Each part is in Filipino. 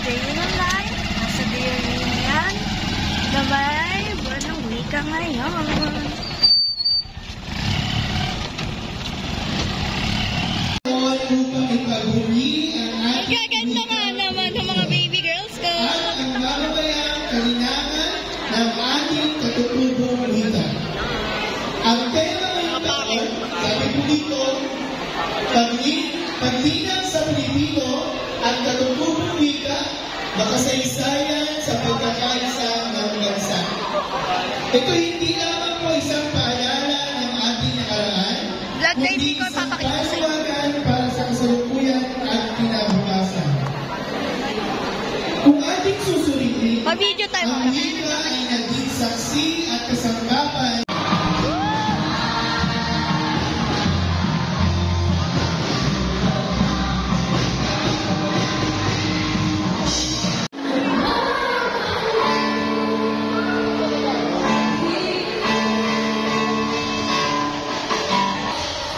day in a life. Nasa day yan. Gabay, buwan ng wika ngayon. Gaganda nga naman ng mga baby girls ko. At ang mamamayang kalinangan ng ating katutubong wika. Ang tema ng taon, sabi po dito, paglinang sa Pilipino at katutubong wika, makasaysayan sa pagkakaisa ng bansa. Ito hindi lamang po isang paalala ng ating nakaraan, kundi isang panawagan para sa kasalukuyan at kinabukasan. Kung ating susuriin, Video tayo ang wika ay naging saksi at kasangkapan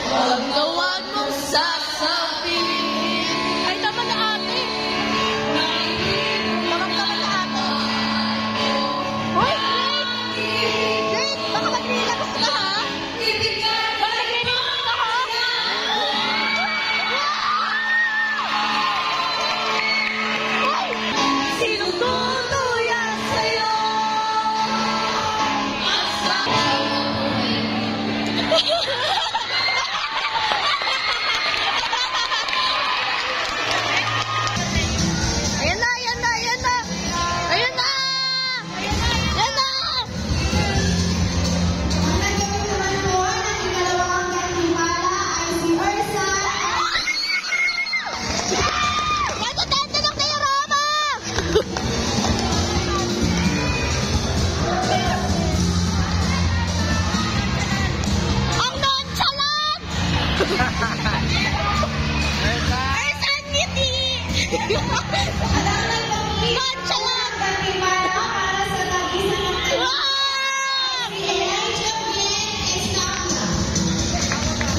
Paggawan mong sasabihin. Ay, tama na ate. Tama na ate. Hoy, Jade! Baka mag-relax ka, ha? Baka mag-relax ka, ha? Hoy! Sinong tutuya sa'yo? Ayan na, ayan na, ayan na! Ayan na! Ayan na! Ang nagawin naman po ng ikalawang gantimpala ay si Ursa. Matutente ng kay Rama! Ang nonchalant! Ursa ngiti! Nonchalant! Gantimpala para sa nag-isang Wow! si Elijah Bien Estanga.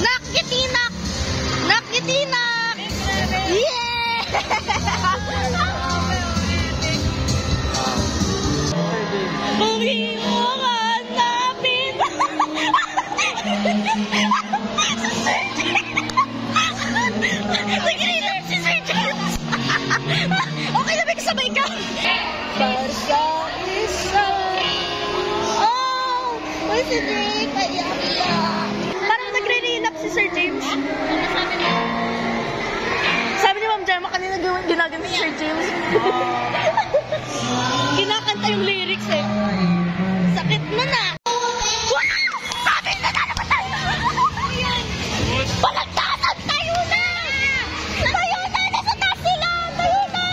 Nakgitinak! Nakgitinak! Yeah! Kung iyong hanapin nag-reader si Sir James. Okay na, may kasabay ka. Para sa isa. Oh! Uy, si Drake, ayak. Parang nagre-re-up si Sir James. Sabi ni Ma'am Gemma kanina ginaganto si Sir James. Kinakanta yung lyrics eh. Sakit mo na. Sabi na naman tayo. Palagtasan tayo na. Tayo na. Nasa taas sila. Tayo na.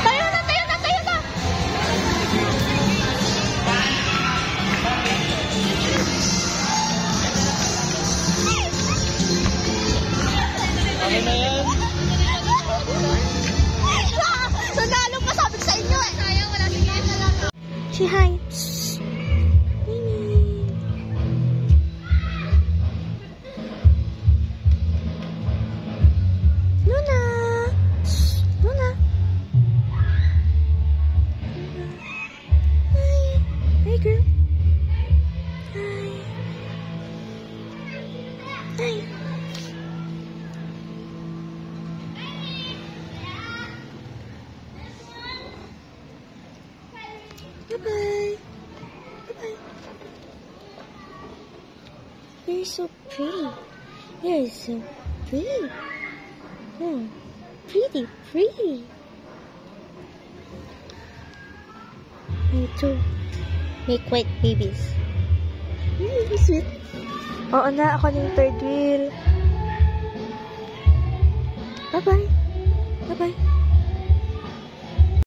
Tayo na, tayo na, tayo na. Ano na yan? Nanalo pa, sabi ko sa inyo eh. Sayang, wala si Kaya lang. Si hi. Mimi. Luna. Luna. Hi. Hey girl. Hi. Hi. Bye-bye. Bye-bye. You're so pretty. You're so pretty. Oh, pretty, pretty. Me too. Make white babies. Sweet. Oo na, ako na yung third wheel. Bye-bye. Bye-bye.